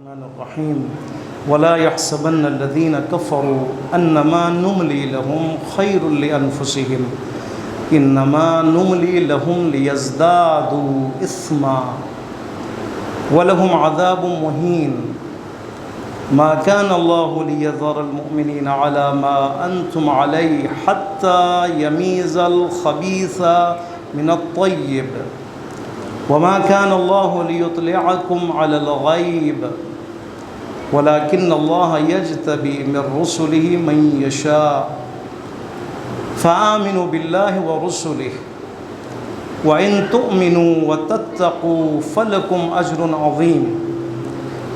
الرحمن الرحيم ولا يحسبن الذين كفروا أنما نملي لهم خير لأنفسهم إنما نملي لهم ليزدادوا إثما ولهم عذاب مهين ما كان الله ليذر المؤمنين على ما أنتم عليه حتى يميز الخبيث من الطيب وما كان الله ليطلعكم على الغيب ولكن الله يجتبي من رسله من يشاء فآمنوا بالله ورسله وإن تؤمنوا وتتقوا فلكم أجر عظيم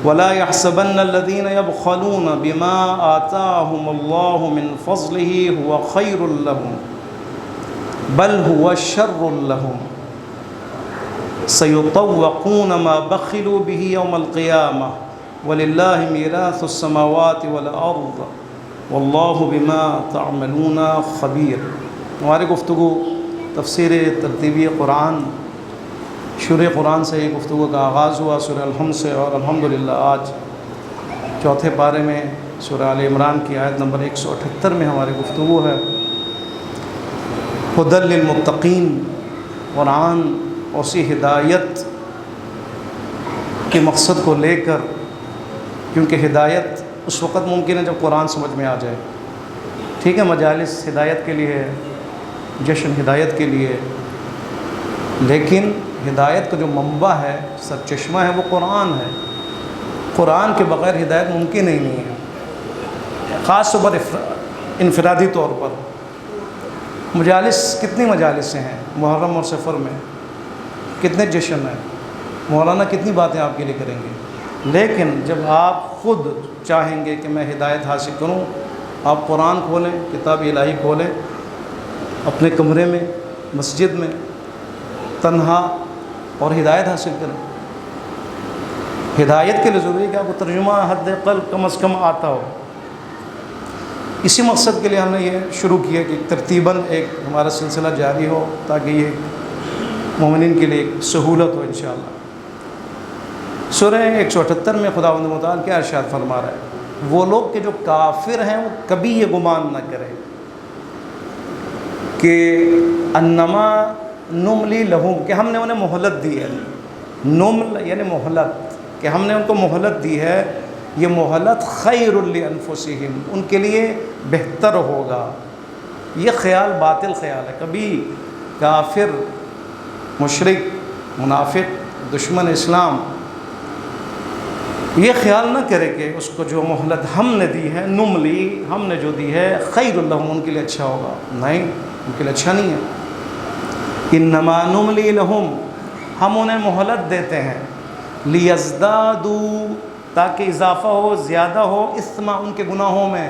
ولا يحسبن الذين يبخلون بما آتاهم الله من فضله هو خير لهم بل هو شر لهم سيطوقون ما بخلوا به يوم القيامة ولله ميراث السماوات والأرض واللہ بما تعملون خبیر۔ ہماری گفتگو تفسیر ترتیبی قرآن شروع قرآن سے یہ گفتگو کا آغاز ہوا سورہ الحمد سے، اور الحمدللہ آج چوتھے پارے میں سورہ آل عمران کی آیت نمبر 178 میں ہماری گفتگو ہے۔ ھدی للمتقین، قرآن اسی ہدایت کے مقصد کو لے کر، کیونکہ ہدایت اس وقت ممکن ہے جب قرآن سمجھ میں آ جائے۔ ٹھیک ہے، مجالس ہدایت کے لیے، جشن ہدایت کے لیے، لیکن ہدایت کا جو منبع ہے، سرچشمہ ہے، وہ قرآن ہے۔ قرآن کے بغیر ہدایت ممکن ہی نہیں ہے، خاص طور پر انفرادی طور پر۔ مجالس، کتنی مجالسیں ہیں محرم اور سفر میں، کتنے جشن ہیں، مولانا کتنی باتیں آپ کے لیے کریں گے، لیکن جب آپ خود چاہیں گے کہ میں ہدایت حاصل کروں، آپ قرآن کھولیں، کتاب الہی کھولیں، اپنے کمرے میں، مسجد میں، تنہا، اور ہدایت حاصل کریں۔ ہدایت کے لیے ضروری ہے کہ آپ کو ترجمہ حد اقل کم از کم آتا ہو۔ اسی مقصد کے لیے ہم نے یہ شروع کیا کہ ترتیباً ایک ہمارا سلسلہ جاری ہو، تاکہ یہ مومنین کے لیے ایک سہولت ہو انشاءاللہ۔ سورہ 178 میں خداوند متعال کیا ارشاد فرما رہا ہے؟ وہ لوگ کہ جو کافر ہیں وہ کبھی یہ گمان نہ کریں کہ انما نملی لہم، کہ ہم نے انہیں مہلت دی ہے۔ نمل یعنی مہلت، کہ ہم نے ان کو مہلت دی ہے، یہ مہلت خیر لانفسہم، ان کے لیے بہتر ہوگا۔ یہ خیال باطل خیال ہے۔ کبھی کافر، مشرک، منافق، دشمن اسلام یہ خیال نہ کرے کہ اس کو جو مہلت ہم نے دی ہے، نملی ہم نے جو دی ہے، خیر لہم، ان کے لیے اچھا ہوگا۔ نہیں، ان کے لیے اچھا نہیں ہے۔ انما نملی لہم، ہم انہیں مہلت دیتے ہیں، لیزدادوا، تاکہ اضافہ ہو، زیادہ ہو، اثما، ان کے گناہوں میں،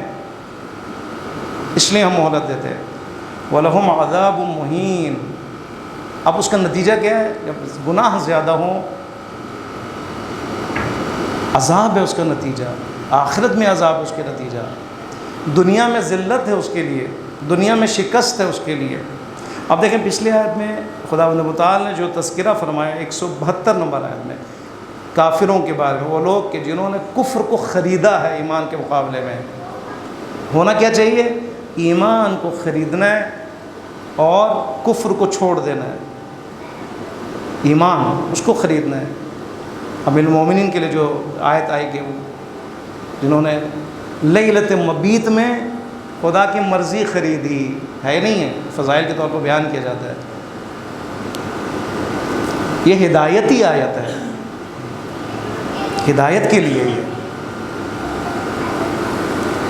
اس لیے ہم مہلت دیتے ہیں۔ وَلَهُمْ عَذَابٌ مُهِينٌ، اب اس کا نتیجہ کیا ہے؟ جب گناہ زیادہ ہوں، عذاب ہے اس کا نتیجہ، آخرت میں عذاب ہے اس کے نتیجہ، دنیا میں ذلت ہے اس کے لیے، دنیا میں شکست ہے اس کے لیے۔ اب دیکھیں پچھلی آیت میں خداوند متعال نے جو تذکرہ فرمایا 172 نمبر آیت میں کافروں کے بارے میں، وہ لوگ کہ جنہوں نے کفر کو خریدا ہے ایمان کے مقابلے میں۔ ہونا کیا چاہیے؟ ایمان کو خریدنا ہے اور کفر کو چھوڑ دینا ہے۔ ایمان اس کو خریدنا ہے۔ اب المومنین کے لیے جو آیت آئی کہ جنہوں نے لیلۃ مبیت میں خدا کی مرضی خریدی ہے، نہیں ہے، فضائل کے طور پر بیان کیا جاتا ہے۔ یہ ہدایتی آیت ہے، ہدایت کے لیے یہ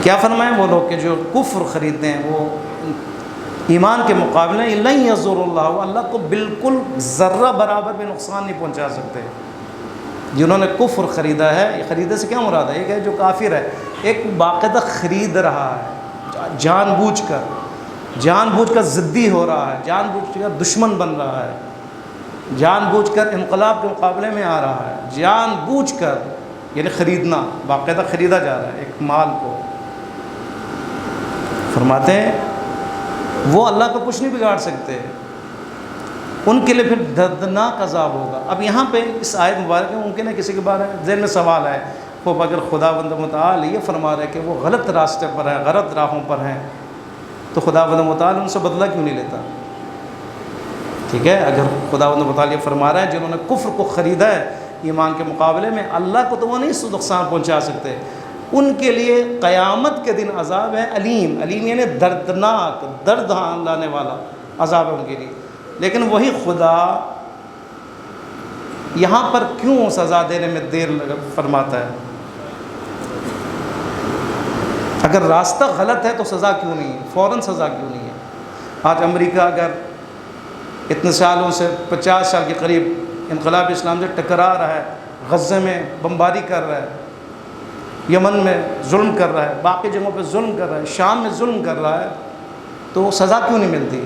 کیا فرمائیں؟ وہ لوگ کہ جو کفر خریدتے ہیں، وہ ایمان کے مقابلے لن یضر اللہ، اللہ کو بالکل ذرہ برابر بھی نقصان نہیں پہنچا سکتے۔ جنہوں نے کفر خریدا ہے، یہ خریدے سے کیا مراد ہے؟ یہ کہ جو کافر ہے ایک باقاعدہ خرید رہا ہے، جان بوجھ کر ضدی ہو رہا ہے، جان بوجھ کر دشمن بن رہا ہے، جان بوجھ کر انقلاب کے مقابلے میں آ رہا ہے، جان بوجھ کر، یعنی خریدنا، باقاعدہ خریدا جا رہا ہے ایک مال کو۔ فرماتے ہیں وہ اللہ کو کچھ نہیں بگاڑ سکتے، ان کے لیے پھر دردناک عذاب ہوگا۔ اب یہاں پہ اس آیت مبارک میں ممکن ہے کسی کے بارے میں ذہن میں سوال ہے، خوب اگر خداوند متعال یہ فرما رہے کہ وہ غلط راستے پر ہیں، غلط راہوں پر ہیں، تو خداوند متعال ان سے بدلہ کیوں نہیں لیتا؟ ٹھیک ہے، اگر خداوند متعال یہ فرما رہا ہے جنہوں نے کفر کو خریدا ہے ایمان کے مقابلے میں، اللہ کو تو وہ نہیں نقصان پہنچا سکتے، ان کے لیے قیامت کے دن عذاب ہے علیم، علیم یعنی دردناک، درد لانے والا عذاب ہے ان کے لیے۔ لیکن وہی خدا یہاں پر کیوں سزا دینے میں دیر فرماتا ہے؟ اگر راستہ غلط ہے تو سزا کیوں نہیں ہے؟ فوراً سزا کیوں نہیں ہے؟ آج امریکہ اگر اتنے سالوں سے 50 سال کے قریب انقلاب اسلام سے ٹکرا رہا ہے، غزے میں بمباری کر رہا ہے، یمن میں ظلم کر رہا ہے، باقی جگہوں پہ ظلم کر رہا ہے، شام میں ظلم کر رہا ہے، تو سزا کیوں نہیں ملتی؟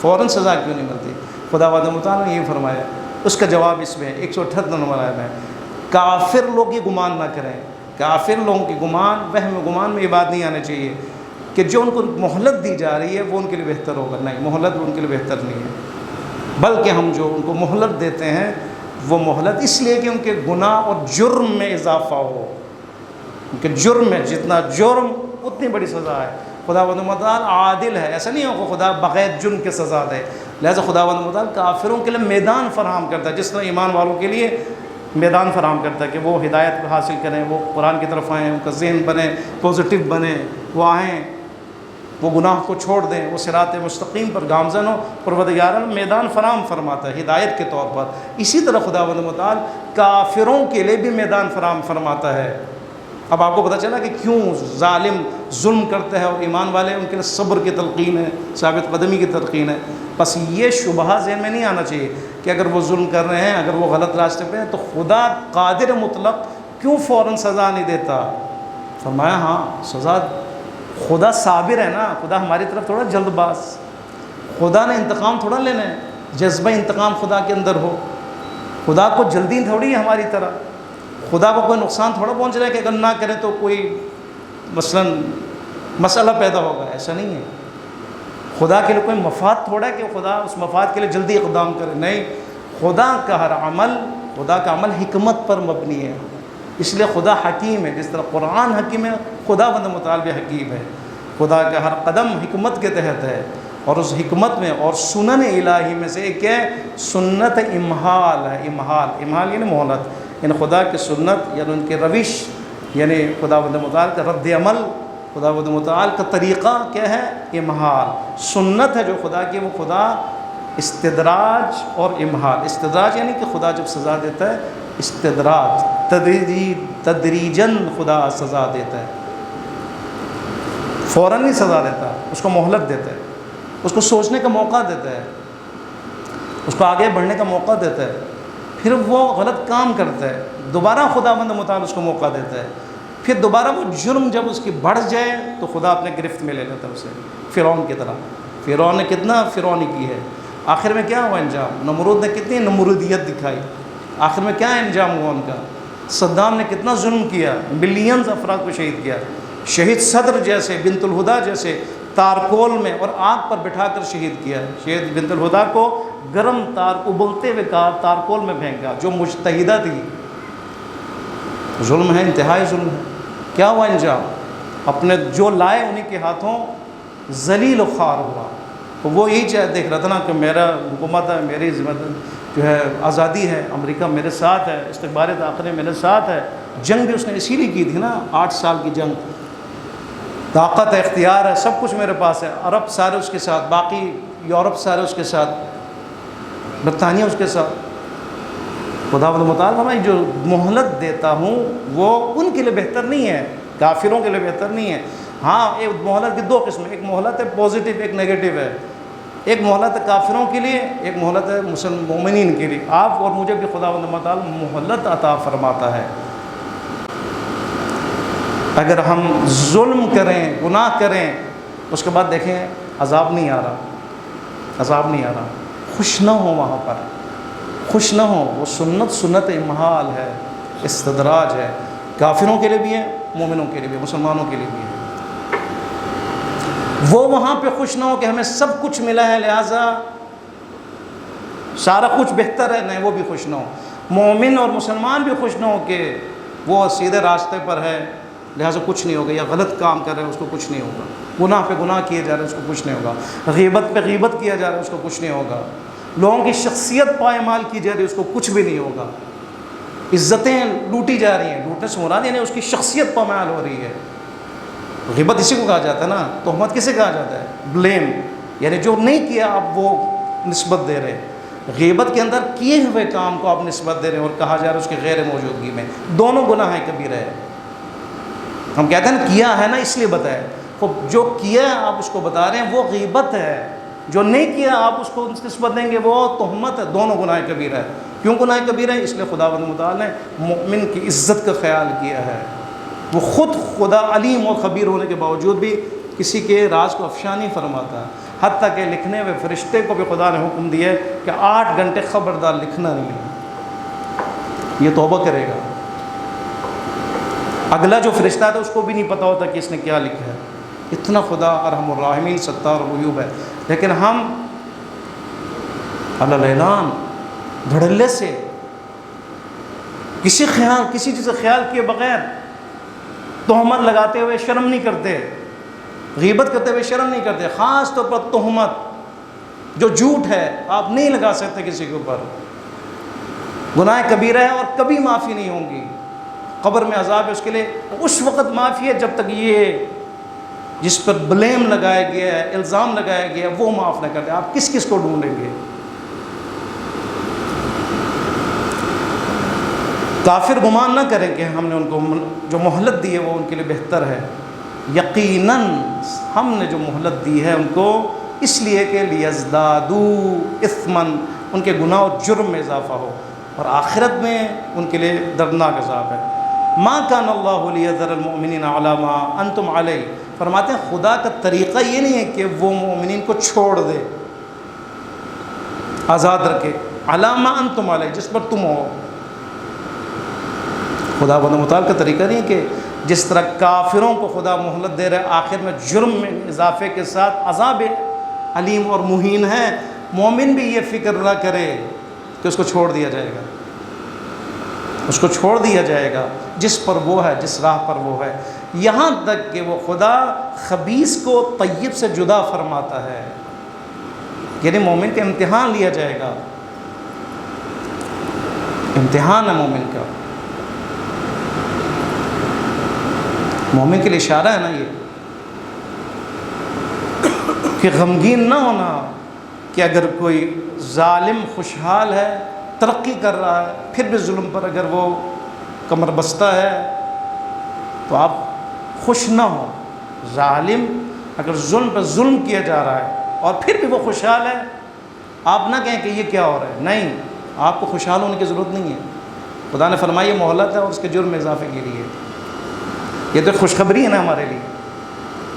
فوراً سزا کیوں نہیں ملتی؟ خداوند متعال نے یہ فرمایا، اس کا جواب اس میں 178 نمبر آیت میں، کافر لوگ یہ گمان نہ کریں، کافر لوگوں کی گمان میں یہ بات نہیں آنی چاہیے کہ جو ان کو مہلت دی جا رہی ہے وہ ان کے لیے بہتر ہوگا، نہیں، مہلت ان کے لیے بہتر نہیں ہے، بلکہ ہم جو ان کو مہلت دیتے ہیں وہ مہلت اس لیے کہ ان کے گناہ اور جرم میں اضافہ ہو، ان کے جرم میں جتنا جرم اتنی بڑی سزا ہے۔ خداوند متعال عادل ہے، ایسا نہیں ہو کہ خدا بغیر جرم کے سزا دے، لہذا خداوند متعال کافروں کے لیے میدان فراہم کرتا ہے، جس طرح ایمان والوں کے لیے میدان فراہم کرتا ہے کہ وہ ہدایت حاصل کریں، وہ قرآن کی طرف آئیں، ان کا ذہن بنے، پازیٹیو بنے، وہ آئیں، وہ گناہ کو چھوڑ دیں، وہ صراط مستقیم پر گامزن ہو، پروردگار میدان فراہم فرماتا ہے ہدایت کے طور پر۔ اسی طرح خداوند متعال کافروں کے لیے بھی میدان فراہم فرماتا ہے۔ اب آپ کو پتہ چلا کہ کیوں ظالم ظلم کرتے ہیں اور ایمان والے ان کے لیے صبر کی تلقین ہے، ثابت قدمی کی تلقین ہے۔ بس یہ شبہہ ذہن میں نہیں آنا چاہیے کہ اگر وہ ظلم کر رہے ہیں، اگر وہ غلط راستے پہ ہیں تو خدا قادر مطلق کیوں فوراً سزا نہیں دیتا؟ فرمایا ہاں سزا، خدا صابر ہے نا، خدا ہماری طرف تھوڑا جلد باز، خدا نے انتقام تھوڑا لینا ہے، جذبہ انتقام خدا کے اندر ہو، خدا کو جلدی تھوڑی ہے ہماری طرح، خدا کو کوئی نقصان تھوڑا پہنچ رہا ہے کہ اگر نہ کریں تو کوئی مثلاً مسئلہ پیدا ہوگا، ایسا نہیں ہے۔ خدا کے لیے کوئی مفاد تھوڑا ہے کہ خدا اس مفاد کے لیے جلدی اقدام کرے، نہیں، خدا کا ہر عمل، خدا کا عمل حکمت پر مبنی ہے، اس لیے خدا حکیم ہے، جس طرح قرآن حکیم ہے خداوند متعال بھی حکیم ہے، خدا کا ہر قدم حکمت کے تحت ہے، اور اس حکمت میں اور سنن الہی میں سے ایک ہے سنت امہال ہے، امہال یعنی مہلت، یعنی خدا کی سنت یعنی ان کی روش، یعنی خداوند متعال کا رد عمل، خداوند متعال کا طریقہ کیا ہے؟ امہال، سنت ہے جو خدا کی، وہ خدا استدراج اور امہال، استدراج یعنی کہ خدا جب سزا دیتا ہے استدراج، تدریجاً خدا سزا دیتا ہے، فوراً نہیں سزا دیتا، اس کو مہلت دیتا ہے، اس کو سوچنے کا موقع دیتا ہے، اس کو آگے بڑھنے کا موقع دیتا ہے، پھر وہ غلط کام کرتا ہے، دوبارہ خداوند متعال اس کو موقع دیتا ہے، پھر دوبارہ وہ جرم جب اس کی بڑھ جائے تو خدا اپنے گرفت میں لے لیتا ہے اسے، فرعون کی طرح۔ فرعون نے کتنا فرعونی کی ہے، آخر میں کیا ہوا انجام؟ نمرود نے کتنی نمرودیت دکھائی، آخر میں کیا انجام ہوا ان کا؟ صدام نے کتنا ظلم کیا، ملینز افراد کو شہید کیا، شہید صدر جیسے، بنت الہدا جیسے تارکول میں اور آگ پر بٹھا کر شہید کیا، شہید بنت الہدا کو گرم تار ابلتے ہوئے تارکول میں پھینکا، جو مجتہدہ تھی۔ ظلم ہے، انتہائی ظلم ہے۔ کیا ہوا انجام؟ اپنے جو لائے انہیں کے ہاتھوں ذلیل و خوار ہوا، تو وہ یہی دیکھ رہا تھا نا کہ میرا حکومت ہے، میری ذمہ جو ہے آزادی ہے، امریکہ میرے ساتھ ہے، استکبار داخلے میرے ساتھ ہے۔ جنگ بھی اس نے اسی لیے کی تھی نا، 8 سال کی جنگ، طاقت ہے، اختیار ہے، سب کچھ میرے پاس ہے، عرب سارے اس کے ساتھ، باقی یورپ سارے اس کے ساتھ، برطانیہ اس کے ساتھ۔ خداوند متعال فرمائے جو مہلت دیتا ہوں وہ ان کے لیے بہتر نہیں ہے، کافروں کے لیے بہتر نہیں ہے۔ ہاں، ایک مہلت کی 2 قسم، ایک مہلت ہے پازیٹیو، ایک نیگیٹو ہے، ایک مہلت ہے کافروں کے لیے، ایک مہلت ہے مومنین کے لیے۔ آپ اور مجھے بھی خداوند متعال مہلت عطا فرماتا ہے۔ اگر ہم ظلم کریں، گناہ کریں، اس کے بعد دیکھیں عذاب نہیں آ رہا، عذاب نہیں آ رہا، خوش نہ ہو، وہاں پر خوش نہ ہو، وہ سنت امہال ہے، استدراج ہے، کافروں کے لیے بھی ہے، مومنوں کے لیے بھی ہے، مسلمانوں کے لیے بھی ہے۔ وہ وہاں پہ خوش نہ ہو کہ ہمیں سب کچھ ملا ہے لہٰذا سارا کچھ بہتر ہے، نہیں، وہ بھی خوش نہ ہو۔ مومن اور مسلمان بھی خوش نہ ہو کہ وہ سیدھے راستے پر ہے لہٰذا کچھ نہیں ہوگا، یا غلط کام کر رہے ہیں اس کو کچھ نہیں ہوگا، گناہ پہ گناہ کیے جا رہے ہیں اس کو کچھ نہیں ہوگا، غیبت پہ غیبت کیا جا رہا ہے اس کو کچھ نہیں ہوگا، لوگوں کی شخصیت پائمال کی جا رہی ہے اس کو کچھ بھی نہیں ہوگا، عزتیں لوٹی جا رہی ہیں، لوٹنے سے مراد یعنی اس کی شخصیت پائمال ہو رہی ہے۔ غیبت اسی کو کہا جاتا ہے نا، تہمت کسے کہا جاتا ہے؟ بلیم، یعنی جو نہیں کیا آپ وہ نسبت دے رہے۔ غیبت کے اندر کیے ہوئے کام کو آپ نسبت دے رہے ہیں اور کہا جا رہا ہے اس کی غیر موجودگی میں، دونوں گناہ کبیرہ ہے۔ ہم کہتے ہیں نا کیا ہے نا اس لیے بتایا، جو کیا آپ اس کو بتا رہے ہیں وہ غیبت ہے، جو نہیں کیا آپ اس کو نسبت دیں گے وہ تہمت ہے، دونوں گناہ کبیرہ ہے۔ کیوں گناہ کبیرہ ہے؟ اس لیے خداوند متعال نے مومن کی عزت کا خیال کیا ہے، وہ خود خدا علیم اور خبیر ہونے کے باوجود بھی کسی کے راز کو افشا نہیں فرماتا، حتیٰ کہ لکھنے ہوئے فرشتے کو بھی خدا نے حکم دیا ہے کہ 8 گھنٹے خبردار لکھنا نہیں ہے، یہ توبہ کرے گا۔ اگلا جو فرشتہ تھا اس کو بھی نہیں پتہ ہوتا کہ اس نے کیا لکھا ہے، اتنا خدا ارحم الراحمین ستار العیوب ہے۔ لیکن ہم علی الاعلان دھڑلے سے کسی چیز کا خیال کیے بغیر تہمت لگاتے ہوئے شرم نہیں کرتے، غیبت کرتے ہوئے شرم نہیں کرتے، خاص طور پر تہمت جو جھوٹ ہے آپ نہیں لگا سکتے کسی کے اوپر، گناہ کبیرہ ہے اور کبھی معافی نہیں ہوں گی۔ قبر میں عذاب ہے اس کے لیے اس وقت معافی ہے جب تک یہ جس پر بلیم لگایا گیا ہے، الزام لگایا گیا ہے وہ معاف نہ کرتے، آپ کس کس کو ڈھونڈیں گے؟ کافر گمان نہ کریں کہ ہم نے ان کو جو مہلت دی ہے وہ ان کے لیے بہتر ہے، یقیناً ہم نے جو مہلت دی ہے ان کو اس لیے کہ لیزدادوا اثما، ان کے گناہ و جرم میں اضافہ ہو، اور آخرت میں ان کے لیے دردناک عذاب ہے۔ ما کان اللہ لیذر المؤمنین علی ما انتم علیہ، فرماتے ہیں خدا کا طریقہ یہ نہیں ہے کہ وہ مومنین کو چھوڑ دے، آزاد رکھے، علی ما انتم علیہ، جس پر تم ہو۔ خدا بند متعال کا طریقہ نہیں کہ جس طرح کافروں کو خدا مہلت دے رہے آخر میں جرم میں اضافے کے ساتھ عذاب علیم اور مہین ہے، مومن بھی یہ فکر نہ کرے کہ اس کو چھوڑ دیا جائے گا، اس کو چھوڑ دیا جائے گا جس پر وہ ہے، جس راہ پر وہ ہے، یہاں تک کہ وہ خدا خبیث کو طیب سے جدا فرماتا ہے، یعنی مومن کا امتحان لیا جائے گا، امتحان ہے مومن کا، مومن کے لیے اشارہ ہے نا یہ کہ غمگین نہ ہونا کہ اگر کوئی ظالم خوشحال ہے، ترقی کر رہا ہے، پھر بھی ظلم پر اگر وہ کمر بستہ ہے تو آپ خوش نہ ہو۔ ظالم اگر ظلم پر ظلم کیا جا رہا ہے اور پھر بھی وہ خوشحال ہے، آپ نہ کہیں کہ یہ کیا ہو رہا ہے، نہیں، آپ کو خوشحال ہونے کی ضرورت نہیں ہے۔ خدا نے فرمایا یہ مہلت ہے اور اس کے جرم میں اضافے کے لیے، یہ تو خوشخبری ہے نا ہمارے لیے۔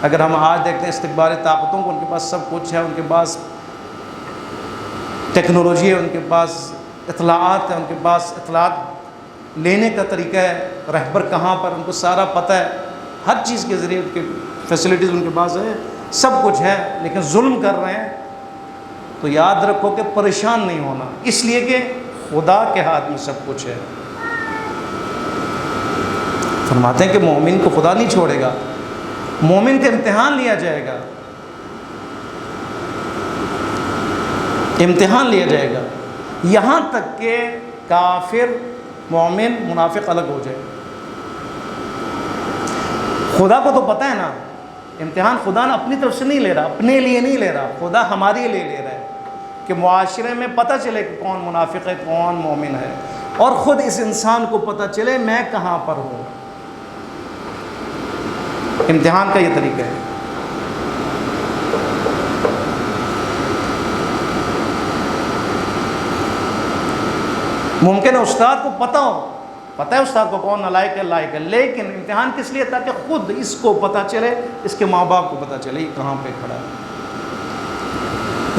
اگر ہم آج دیکھتے ہیں استکباری طاقتوں کو، ان کے پاس سب کچھ ہے، ان کے پاس ٹیکنالوجی ہے، ان کے پاس اطلاعات ہے، ان کے پاس اطلاعات لینے کا طریقہ ہے، رہبر کہاں پر ان کو سارا پتہ ہے، ہر چیز کے ذریعے ان کے فیسلٹیز ان کے پاس ہے، سب کچھ ہے، لیکن ظلم کر رہے ہیں، تو یاد رکھو کہ پریشان نہیں ہونا، اس لیے کہ خدا کے ہاتھ میں سب کچھ ہے۔ فرماتے ہیں کہ مومن کو خدا نہیں چھوڑے گا، مومن کا امتحان لیا جائے گا، امتحان لیا جائے گا، یہاں تک کہ کافر مومن منافق الگ ہو جائے۔ خدا کو تو پتہ ہے نا، امتحان خدا نے اپنی طرف سے نہیں لے رہا، اپنے لیے نہیں لے رہا، خدا ہمارے لیے لے رہا ہے کہ معاشرے میں پتہ چلے کہ کون منافق ہے کون مومن ہے، اور خود اس انسان کو پتہ چلے میں کہاں پر ہوں۔ امتحان کا یہ طریقہ ہے۔ ممکن ہے استاد کو پتہ ہے استاد کو کون نالائق ہے لائق ہے، لیکن امتحان کس لیے؟ تاکہ خود اس کو پتہ چلے، اس کے ماں باپ کو پتہ چلے یہ کہاں پہ کھڑا ہے۔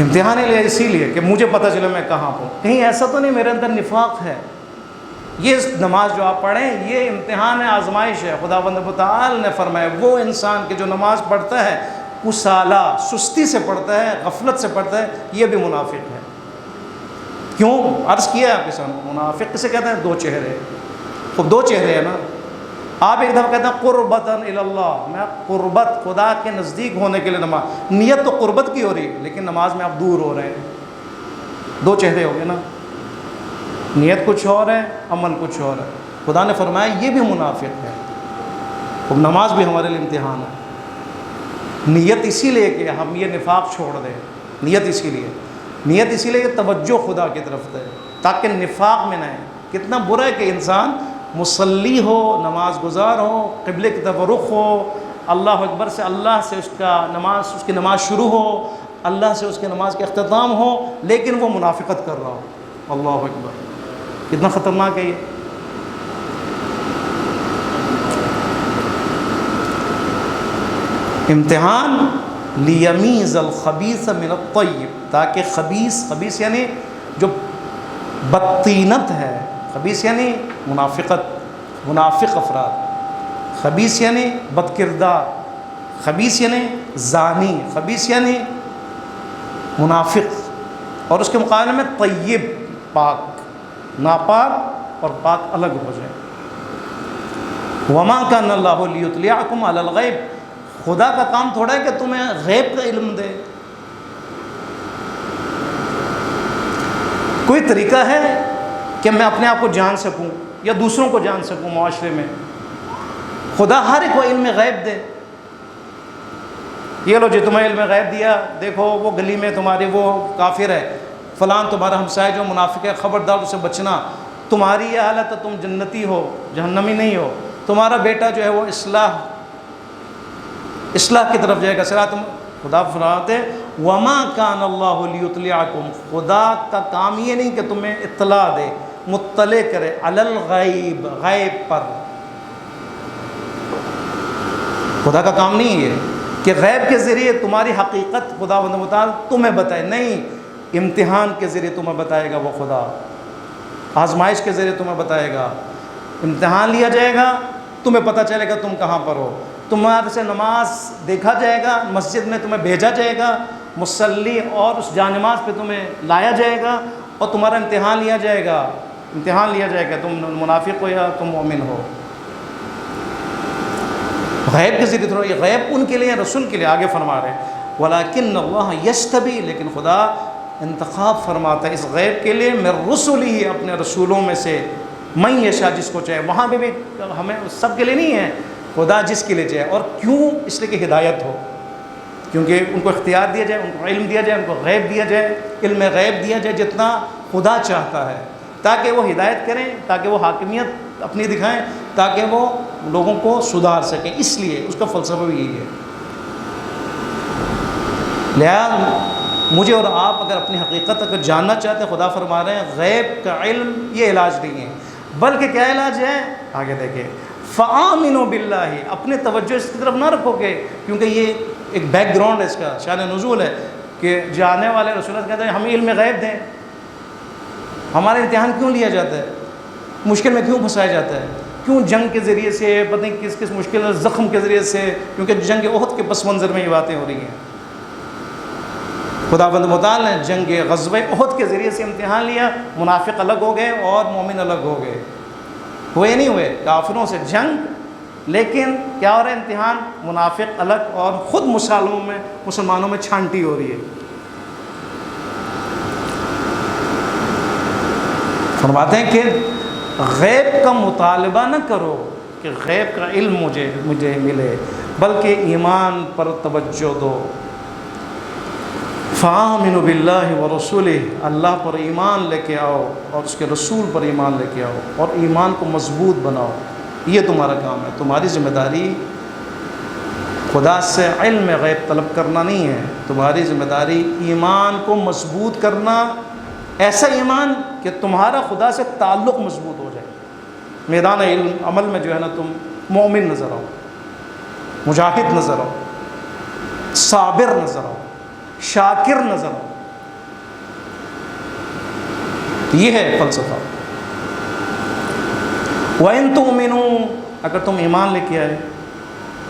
امتحان ہے اسی لیے کہ مجھے پتہ چلے میں کہاں پہ، کہیں ایسا تو نہیں میرے اندر نفاق ہے۔ یہ نماز جو آپ پڑھیں یہ امتحان ہے، آزمائش ہے۔ خداوند متعال نے فرمایا وہ انسان کہ جو نماز پڑھتا ہے کسالہ، سستی سے پڑھتا ہے، غفلت سے پڑھتا ہے، یہ بھی منافق ہے۔ کیوں؟ عرض کیا آپ کے سامنے، منافق کسے کہتے ہیں؟ دو چہرے، خب دو چہرے ہیں نا، آپ ایک دفعہ کہتے ہیں قربتاً الی اللہ، میں قربت خدا کے نزدیک ہونے کے لیے نماز، نیت تو قربت کی ہو رہی ہے لیکن نماز میں آپ دور ہو رہے ہیں، دو چہرے ہو گئے نا، نیت کچھ اور ہے، عمل کچھ اور ہے۔ خدا نے فرمایا یہ بھی منافق ہے۔ اب نماز بھی ہمارے لیے امتحان ہے، نیت اسی لیے کہ ہم یہ نفاق چھوڑ دیں، نیت اسی لیے کہ توجہ خدا کی طرف دے تاکہ نفاق میں نہ آئے۔ کتنا برا ہے کہ انسان مصلی ہو، نماز گزار ہو، قبلے کی طرف رخ ہو، اللہ اکبر سے اللہ سے اس کی نماز شروع ہو، اللہ سے اس کی نماز کا اختتام ہو، لیکن وہ منافقت کر رہا ہو۔ اللہ اکبر، کتنا خطرناک ہے یہ۔ امتحان لیمیز الخبیث من الطیب، تاکہ خبیث یعنی جو بدطینت ہے، خبیث یعنی منافق افراد، خبیث یعنی بد کردار، خبیث یعنی زانی، خبیث یعنی منافق، اور اس کے مقابلے میں طیب پاک، ناپاک اور پاک الگ ہو جائے۔ وما کان اللہ لیطلعکم علی الغیب، خدا کا کام تھوڑا ہے کہ تمہیں غیب کا علم دے۔ کوئی طریقہ ہے کہ میں اپنے آپ کو جان سکوں یا دوسروں کو جان سکوں معاشرے میں؟ خدا ہر ایک کو علم غیب دے۔ یہ لو جی تمہیں علم غیب دیا، دیکھو وہ گلی میں تمہاری وہ کافر ہے، فلان تمہارا ہمسائے جو منافق ہے، خبردار اسے بچنا، تمہاری یہ حالت ہے تم جنتی ہو، جہنمی نہیں ہو، تمہارا بیٹا جو ہے وہ اصلاح کی طرف جائے گا، خدا فرماتے وما کان اللہ لیطلعکم، خدا کا کام یہ نہیں کہ تمہیں اطلاع دے، مطلع کرے، علی الغیب، غیب پر۔ خدا کا کام نہیں ہے کہ غیب کے ذریعے تمہاری حقیقت خداوند متعال تمہیں بتائے، نہیں، امتحان کے ذریعے تمہیں بتائے گا وہ خدا، آزمائش کے ذریعے تمہیں بتائے گا، امتحان لیا جائے گا، تمہیں پتہ چلے گا تم کہاں پر ہو، تمہارے سے نماز دیکھا جائے گا، مسجد میں تمہیں بھیجا جائے گا، مصلی اور اس جانماز پہ تمہیں لایا جائے گا، اور تمہارا امتحان لیا جائے گا تم منافق ہو یا تم مومن ہو۔ غیب کے ذریعے تھوڑا، یہ غیب ان کے لیے، رسول کے لیے، آگے فرما رہے ہیں وَلَكِنَّ اللَّهَ يَجْتَبِي، لیکن خدا انتخاب فرماتا ہے اس غیب کے لیے، مِن رُسُلِهِ، اپنے رسولوں میں سے، مَن یشاء، جس کو چاہے۔ وہاں بھی ہمیں سب کے لیے نہیں ہے، خدا جس کے لیے چاہے، اور کیوں؟ اس لیے کہ ہدایت ہو، کیونکہ ان کو اختیار دیا جائے، ان کو علم دیا جائے، ان کو غیب دیا جائے، علم غیب دیا جائے جتنا خدا چاہتا ہے، تاکہ وہ ہدایت کریں، تاکہ وہ حاکمیت اپنی دکھائیں، تاکہ وہ لوگوں کو سدھار سکیں، اس لیے اس کا فلسفہ بھی یہی ہے۔ لہذا مجھے اور آپ اگر اپنی حقیقت اگر جاننا چاہتے ہیں، خدا فرما رہے ہیں غیب کا علم یہ علاج نہیں ہے، بلکہ کیا علاج ہے؟ آگے دیکھیں، فآمنوا باللہ، اپنے توجہ اس کی طرف نہ رکھو گے، کیونکہ یہ ایک بیک گراؤنڈ ہے، اس کا شان نزول ہے کہ جانے والے رسول اللہ کہتے ہیں ہمیں علم غیب دیں، ہمارا امتحان کیوں لیا جاتا ہے، مشکل میں کیوں پھنسایا جاتا ہے، کیوں جنگ کے ذریعے سے، پتہ نہیں کس مشکل زخم کے ذریعے سے، کیونکہ جنگ احد کے پس منظر میں یہ باتیں ہو رہی ہیں۔ خداوند متعال نے جنگ غزوہ احد کے ذریعے سے امتحان لیا، منافق الگ ہو گئے اور مومن الگ ہو گئے، ہوئے نہیں ہوئے کافروں سے جنگ، لیکن کیا ہو رہا ہے امتحان؟ منافق الگ اور خود مسلمانوں میں چھانٹی ہو رہی ہے۔ فرماتے ہیں کہ غیب کا مطالبہ نہ کرو کہ غیب کا علم مجھے ملے، بلکہ ایمان پر توجہ دو۔ فآمنوا باللہ ورسولہ، اللہ پر ایمان لے کے آؤ اور اس کے رسول پر ایمان لے کے آؤ، اور ایمان کو مضبوط بناؤ، یہ تمہارا کام ہے۔ تمہاری ذمہ داری خدا سے علم غیب طلب کرنا نہیں ہے، تمہاری ذمہ داری ایمان کو مضبوط کرنا، ایسا ایمان کہ تمہارا خدا سے تعلق مضبوط ہو جائے، میدان علم عمل میں جو ہے نا تم مومن نظر آؤ، مجاہد نظر آؤ، صابر نظر آؤ، شاکر نظر آؤ، یہ ہے فلسفہ۔ وَإِن تُؤْمِنُوا، اگر تم ایمان لے کے آئے،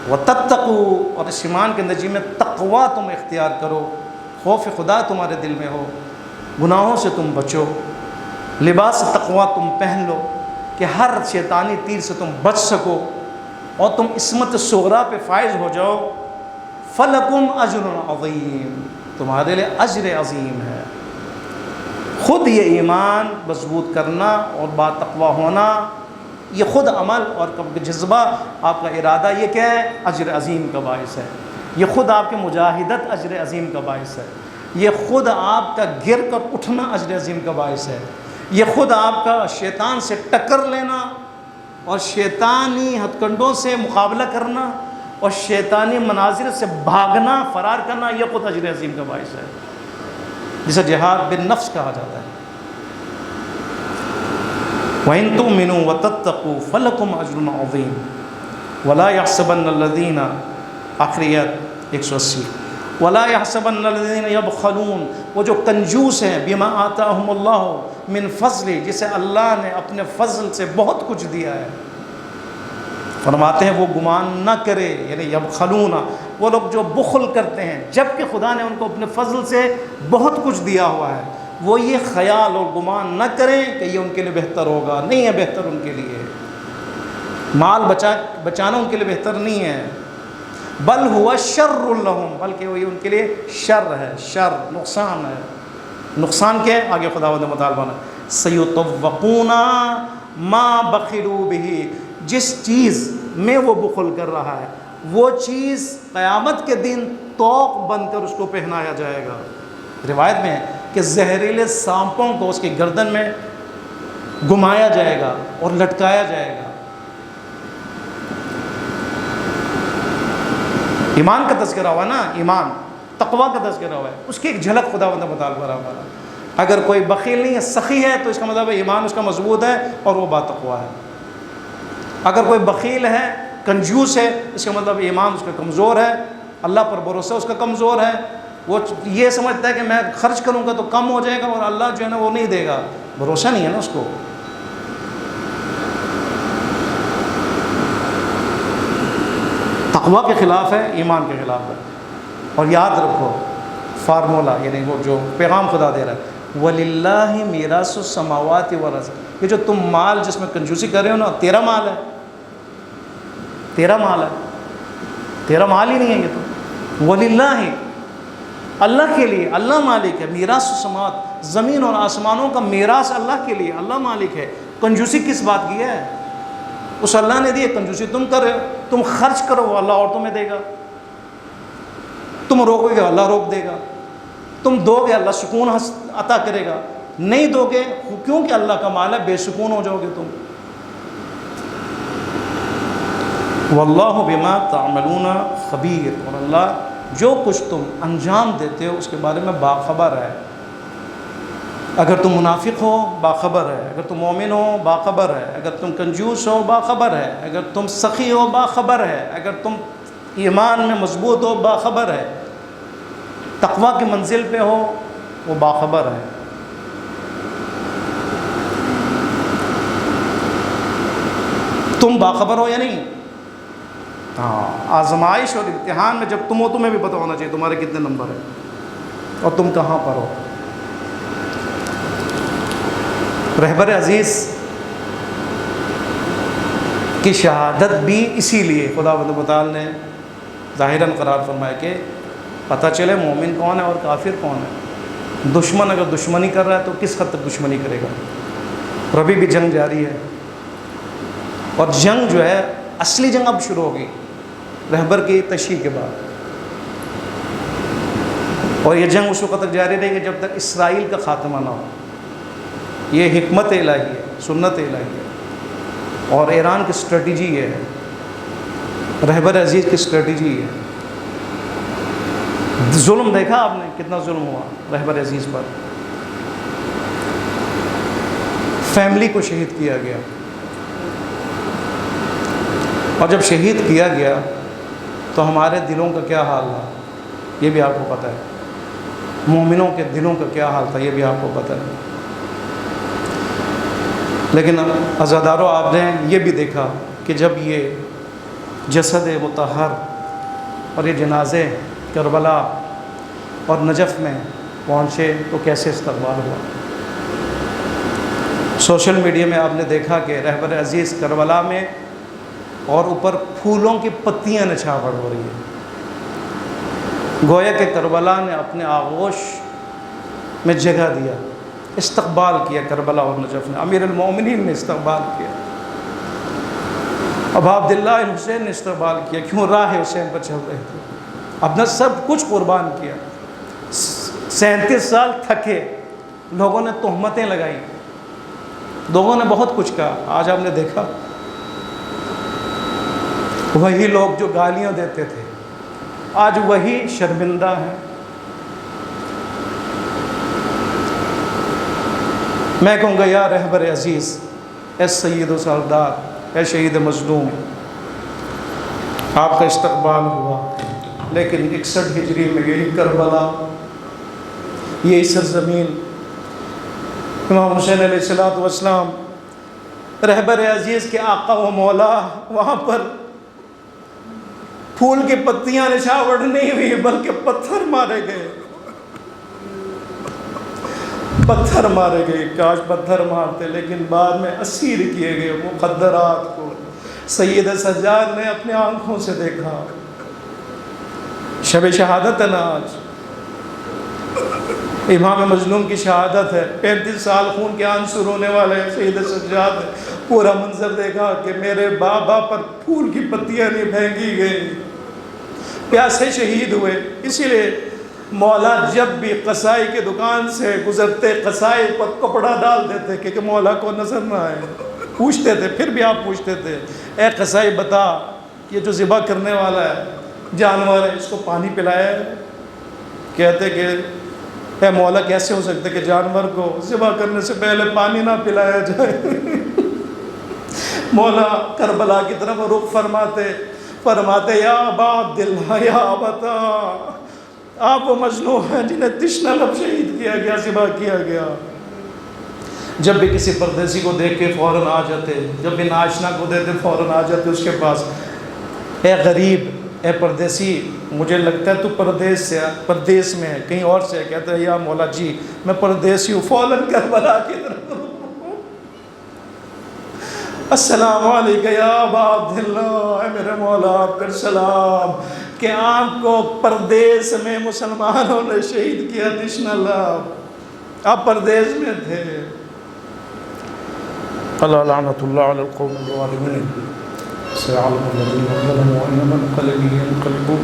وَتَتَّقُوا، اور اس ایمان کے نتیجے میں تقوی تم اختیار کرو، خوف خدا تمہارے دل میں ہو، گناہوں سے تم بچو، لباس تقوی تم پہن لو کہ ہر شیطانی تیر سے تم بچ سکو، اور تم عصمت صغریٰ پہ فائز ہو جاؤ، فلکم اجر عظیم، تمہارے لیے اجر عظیم ہے۔ خود یہ ایمان مضبوط کرنا اور با تقویٰ ہونا، یہ خود عمل اور جذبہ، آپ کا ارادہ، یہ کیا ہے؟ اجر عظیم کا باعث ہے۔ یہ خود آپ کی مجاہدت اجر عظیم کا باعث ہے۔ یہ خود آپ کا گر کر اٹھنا اجر عظیم کا باعث ہے۔ یہ خود آپ کا شیطان سے ٹکر لینا اور شیطانی ہتھ کنڈوں سے مقابلہ کرنا اور شیطانی مناظر سے بھاگنا، فرار کرنا، یہ خود اجر عظیم کا باعث ہے، جسے جہاد بالنفس کہا جاتا ہے۔ وَإِن تُؤْمِنُوا وَتَتَّقُوا فَلَكُمْ أَجْرٌ عَظِيمٌ وَلَا يَحْسَبَنَّ الَّذِينَ، آخری آیت 180، وَلَا يَحْسَبَنَّ الَّذِينَ يَبْخَلُونَ، وہ جو کنجوس ہیں، بِمَا آتَاهُمُ اللَّهُ مِن فَضْلِ، جسے اللہ نے اپنے فضل سے بہت کچھ دیا ہے، فرماتے ہیں وہ گمان نہ کرے، یعنی یبخلون، وہ لوگ جو بخل کرتے ہیں جبکہ خدا نے ان کو اپنے فضل سے بہت کچھ دیا ہوا ہے، وہ یہ خیال اور گمان نہ کریں کہ یہ ان کے لیے بہتر ہوگا، نہیں ہے بہتر ان کے لیے، مال بچانا ان کے لیے بہتر نہیں ہے، بل ہوا شر لہم، بلکہ وہ یہ ان کے لیے شر ہے، شر، نقصان ہے۔ نقصان کیا ہے؟ آگے خداوند مطالبہ ہے، سیطوقون ما بخلوا بہ، جس چیز میں وہ بخل کر رہا ہے وہ چیز قیامت کے دن طوق بن کر اس کو پہنایا جائے گا۔ روایت میں ہے کہ زہریلے سانپوں کو اس کی گردن میں گھمایا جائے گا اور لٹکایا جائے گا۔ ایمان کا تذکرہ ہوا نا، ایمان تقویٰ کا تذکرہ ہوا ہے، اس کی ایک جھلک خداوند مطالبہ رہا ہمارا۔ اگر کوئی بخیل نہیں ہے، سخی ہے، تو اس کا مطلب ہے ایمان اس کا مضبوط ہے اور وہ باتقویٰ ہے۔ اگر کوئی بخیل ہے، کنجوس ہے، اس کا مطلب ایمان اس کا کمزور ہے، اللہ پر بھروسہ اس کا کمزور ہے، وہ یہ سمجھتا ہے کہ میں خرچ کروں گا تو کم ہو جائے گا اور اللہ جو ہے نا وہ نہیں دے گا، بھروسہ نہیں ہے نا اس کو۔ تقویٰ کے خلاف ہے، ایمان کے خلاف ہے۔ اور یاد رکھو فارمولا، یعنی وہ جو پیغام خدا دے رہا ہے، وَلِلَّهِ مِيرَاثُ السَّمَاوَاتِ وَالْأَرْضِ، یہ جو تم مال جس میں کنجوسی کر رہے ہو نا، تیرا مال ہے، تیرا مال ہے، تیرا مال ہی نہیں ہے یہ تو، وَلِلَّهِ، اللہ کے لیے، اللہ مالک ہے، میراث السماوات، زمین اور آسمانوں کا میراث اللہ کے لیے، اللہ مالک ہے۔ کنجوسی کس بات کی ہے؟ اس اللہ نے دی، کنجوسی تم کر رہے ہو، تم خرچ کرو وہ اللہ اور تمہیں دے گا، تم روکو گے اللہ روک دے گا، تم دو گے اللہ سکون عطا کرے گا، نہیں دو گے کیونکہ اللہ کا مال ہے بے سکون ہو جاؤ گے تم۔ واللہ بما تعملون خبیر، اور اللہ جو کچھ تم انجام دیتے ہو اس کے بارے میں باخبر ہے۔ اگر تم منافق ہو باخبر ہے، اگر تم مومن ہو باخبر ہے، اگر تم کنجوس ہو باخبر ہے، اگر تم سخی ہو باخبر ہے، اگر تم ایمان میں مضبوط ہو باخبر ہے، تقویٰ کی منزل پہ ہو وہ باخبر ہے۔ تم باخبر ہو یا نہیں؟ ہاں، آزمائش اور امتحان میں جب تم ہو تمہیں بھی پتہ ہونا چاہیے تمہارے کتنے نمبر ہیں اور تم کہاں پر ہو۔ رہبر عزیز کی شہادت بھی اسی لیے خداوند متعال نے ظاہراً قرار فرمایا کہ پتہ چلے مومن کون ہے اور کافر کون ہے۔ دشمن اگر دشمنی کر رہا ہے تو کس حد تک دشمنی کرے گا۔ اور ابھی بھی جنگ جاری ہے، اور جنگ جو ہے اصلی جنگ اب شروع ہوگی رہبر کی تشیع کے بعد، اور یہ جنگ اس وقت تک جاری رہے گی جب تک اسرائیل کا خاتمہ نہ ہو۔ یہ حکمت الہی ہے، سنت الہی ہے، اور ایران کی اسٹریٹجی یہ ہے، رہبر عزیز کی اسٹریٹجی یہ ہے۔ ظلم دیکھا آپ نے کتنا ظلم ہوا رہبر عزیز پر، فیملی کو شہید کیا گیا، اور جب شہید کیا گیا تو ہمارے دلوں کا کیا حال تھا یہ بھی آپ کو پتہ ہے، مومنوں کے دلوں کا کیا حال تھا یہ بھی آپ کو پتہ ہے۔ لیکن عزادارو، آپ نے یہ بھی دیکھا کہ جب یہ جسد مطہر اور یہ جنازے کربلا اور نجف میں پہنچے تو کیسے استقبال ہوا۔ سوشل میڈیا میں آپ نے دیکھا کہ رہبر عزیز کربلا میں اور اوپر پھولوں کی پتیاں نچھاور ہو رہی ہیں۔ گویا کہ کربلا نے اپنے آغوش میں جگہ دیا، استقبال کیا کربلا اور نجف نے، امیر المومنین نے استقبال کیا، اب عبداللہ حسین نے استقبال کیا، کیوں راہ حسین پر چل رہے تھے، اپنا سب کچھ قربان کیا۔ 37 سال تھکے، لوگوں نے تہمتیں لگائیں، لوگوں نے بہت کچھ کہا، آج آپ نے دیکھا وہی لوگ جو گالیاں دیتے تھے آج وہی شرمندہ ہیں۔ میں کہوں گا یا رہبر عزیز، اے سید و سردار، اے شہید مظلوم، آپ کا استقبال ہوا، لیکن 61 ہجری میں یہی کربلا، یہی سرزمین، امام حسین علیہ السلام رہبر عزیز کے آقا و مولا، وہاں پر پھول کی پتیاں نچھاور نہیں ہوئی بلکہ پتھر مارے گئے، پتھر مارے گئے، کاش پتھر مارتے، لیکن بعد میں اسیر کیے گئے مقدرات کو۔ سید سجاد نے اپنے آنکھوں سے دیکھا، شب شہادت ہے نا آج، امام مظلوم کی شہادت ہے، 35 سال خون کے آنسو رونے والے ہیں سید سجاد نے پورا منظر دیکھا کہ میرے بابا پر پھول کی پتیاں نہیں پھینکی گئی، پیاسے شہید ہوئے۔ اسی لیے مولا جب بھی قصائی کی دکان سے گزرتے قصائی پر کپڑا ڈال دیتے کہ مولا کو نظر نہ آئے، پوچھتے تھے، پھر بھی آپ پوچھتے تھے، اے قصائی بتا یہ جو ذبح کرنے والا ہے جانور ہے، اس کو پانی پلایا ہے؟ کہتے کہ اے مولا کیسے ہو سکتے کہ جانور کو ذبح کرنے سے پہلے پانی نہ پلایا جائے؟ مولا کربلا کی طرف رخ فرماتے یا ابا عبداللہ، یا ابتا، آپ وہ مظلوم ہیں جنہیں تشنہ لب شہید کیا گیا، ذبح کیا گیا۔ جب بھی کسی پردیسی کو دیکھ کے فوراً آ جاتے، جب بھی ناشنا کو دیتے فوراً آ جاتے اس کے پاس، اے غریب، اے پردیسی، مجھے لگتا ہے تو پردیس میں ہے، کہیں اور سے ہے، کہتا ہے یا مولا جی میں پردیسی ہوں، فوراً کربلا کی طرف، السلام علیکم یا ابا عبداللہ، اے میرے مولا آپ پر سلام، کہ آپ کو پردیس میں مسلمانوں نے شہید کیا، تشنہ لب، آپ پردیس میں تھے۔ اللہ لعنت اللہ علی القوم الظالمین، سيعلم الذين ظلموا أن منقلب ينقلبون،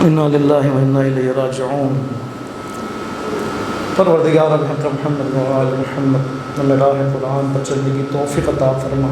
إنا لله وإنا إليه راجعون۔ پروردگار بحق محمد و آل محمد ہمیں راہ قرآن پر چلنے کی توفیق عطا فرما۔